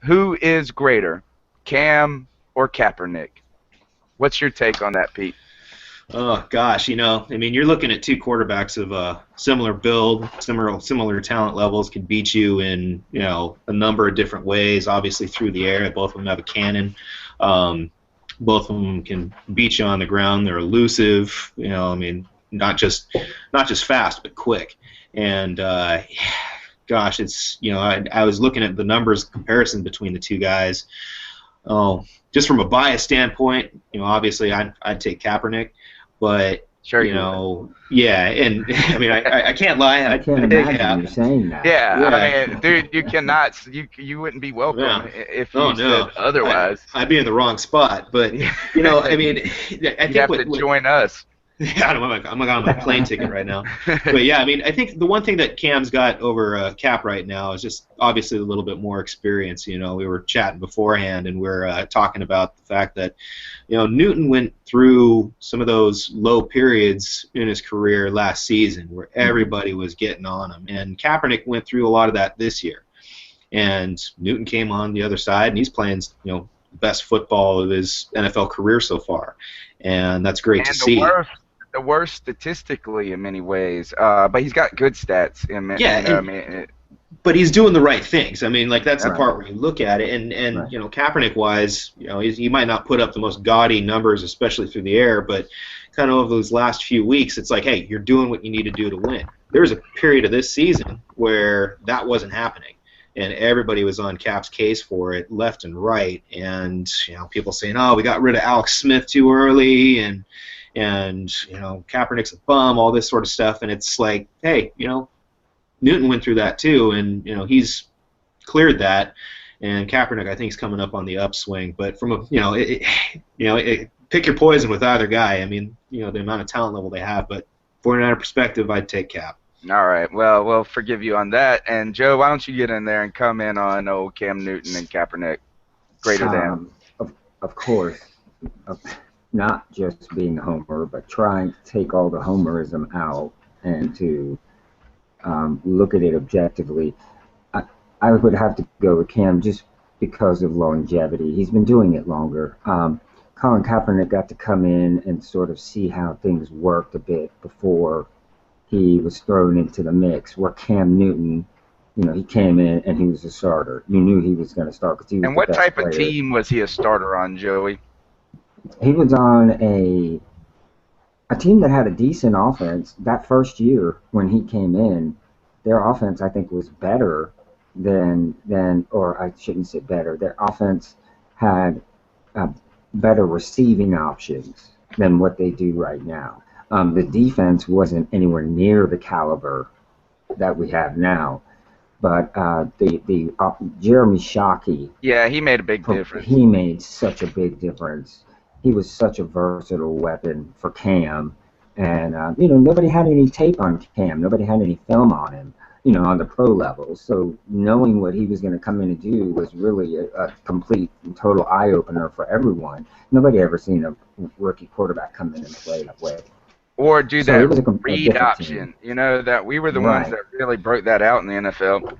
Who is greater, Cam or Kaepernick? What's your take on that, Pete? Oh gosh, I mean, you're looking at two quarterbacks of a similar build, similar talent levels, can beat you in a number of different ways. Obviously through the air, both of them have a cannon. Um, both of them can beat you on the ground. They're elusive. I mean, not just fast, but quick. And gosh, I was looking at the numbers comparison between the two guys. Oh, just from a bias standpoint, obviously I'd take Kaepernick. But Sure you would. yeah, and I mean, I can't lie. I can't imagine you saying that. Yeah, I Yeah, mean, dude, you cannot. You wouldn't be welcome yeah. if Oh you no, said otherwise. I'd be in the wrong spot. But I mean, I You think have to join us. yeah, I'm on my plane ticket right now. But yeah, I mean, I think the one thing that Cam's got over Cap right now is just obviously a little bit more experience. We were chatting beforehand, and we're talking about the fact that Newton went through some of those low periods in his career last season where everybody was getting on him, and Kaepernick went through a lot of that this year. And Newton came on the other side, and he's playing best football of his NFL career so far, and that's great to And see. the worst statistically in many ways, but he's got good stats. Yeah, I mean, but he's doing the right things. I mean, like that's the Right. part where you look at it, and Right. Kaepernick wise, he might not put up the most gaudy numbers, especially through the air, but kind of over those last few weeks, it's like, hey, you're doing what you need to do to win. There was a period of this season where that wasn't happening, and everybody was on Cap's case for it, left and right, and people saying, oh, we got rid of Alex Smith too early, and Kaepernick's a bum, all this sort of stuff, and it's like, hey, Newton went through that too, and he's cleared that, and Kaepernick I think is coming up on the upswing. But from a pick your poison with either guy. I mean, the amount of talent level they have, but 49er perspective, I'd take Cap. all right. Well, we'll forgive you on that. And Joe, why don't you get in there and comment on old Cam Newton and Kaepernick greater than? Of course, of not just being a homer, but trying to take all the homerism out and to look at it objectively. I would have to go with Cam just because of longevity. He's been doing it longer. Colin Kaepernick got to come in and sort of see how things worked a bit before he was thrown into the mix. Where Cam Newton, he came in and he was a starter. You knew he was going to start because he was And the what best type player. of team was he a starter on, Joey? He was on a team that had a decent offense. That first year when he came in, their offense I think was better than or I shouldn't say better. Their offense had better receiving options than what they do right now. The defense wasn't anywhere near the caliber that we have now. But the Jeremy Shockey, Yeah, he made a big difference. he made such a big difference. He was such a versatile weapon for Cam, and nobody had any tape on Cam. Nobody had any film on him, on the pro level. So knowing what he was going to come in and do was really a complete and total eye opener for everyone. Nobody ever seen a rookie quarterback come in and play that way. Or do So it was that a read different option. team. That we were the ones Right. that really broke that out in the NFL.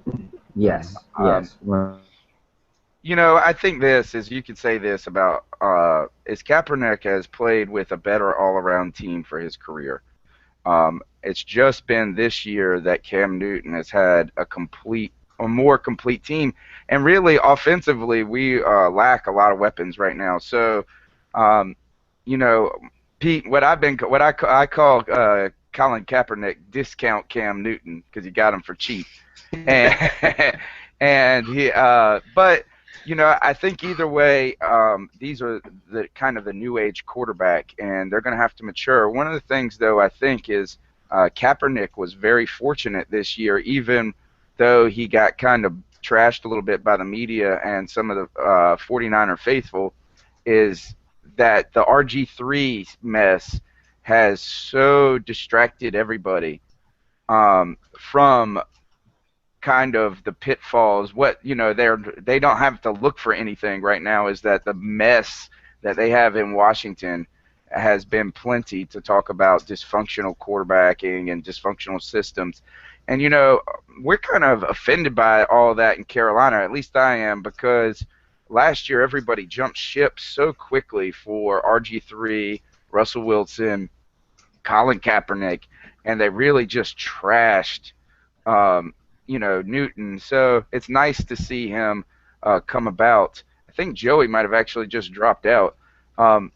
Yes. Well, I think you could say this about is Kaepernick has played with a better all-around team for his career. It's just been this year that Cam Newton has had a more complete team, and really offensively we lack a lot of weapons right now. So, you know, Pete, I call Colin Kaepernick discount Cam Newton because you got him for cheap, and and he but. I think either way, these are the kind of the new age quarterback, and they're going to have to mature. One of the things, though, I think is Kaepernick was very fortunate this year, even though he got kind of trashed a little bit by the media and some of the 49er faithful, is that the RG3 mess has so distracted everybody from kind of the pitfalls. They don't have to look for anything right now. Is that the mess that they have in Washington has been plenty to talk about dysfunctional quarterbacking and dysfunctional systems. And we're kind of offended by all of that in Carolina. At least I am, because last year everybody jumped ship so quickly for RG3, Russell Wilson, Colin Kaepernick, and they really just trashed, Newton. So it's nice to see him come about. I think Joey might have actually just dropped out. Um,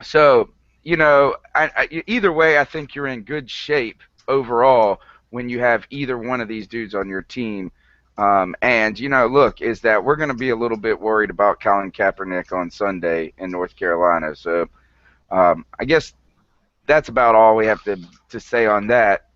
so, either way, I think you're in good shape overall when you have either one of these dudes on your team. And, look, is that we're going to be a little bit worried about Colin Kaepernick on Sunday in North Carolina. So I guess that's about all we have to say on that.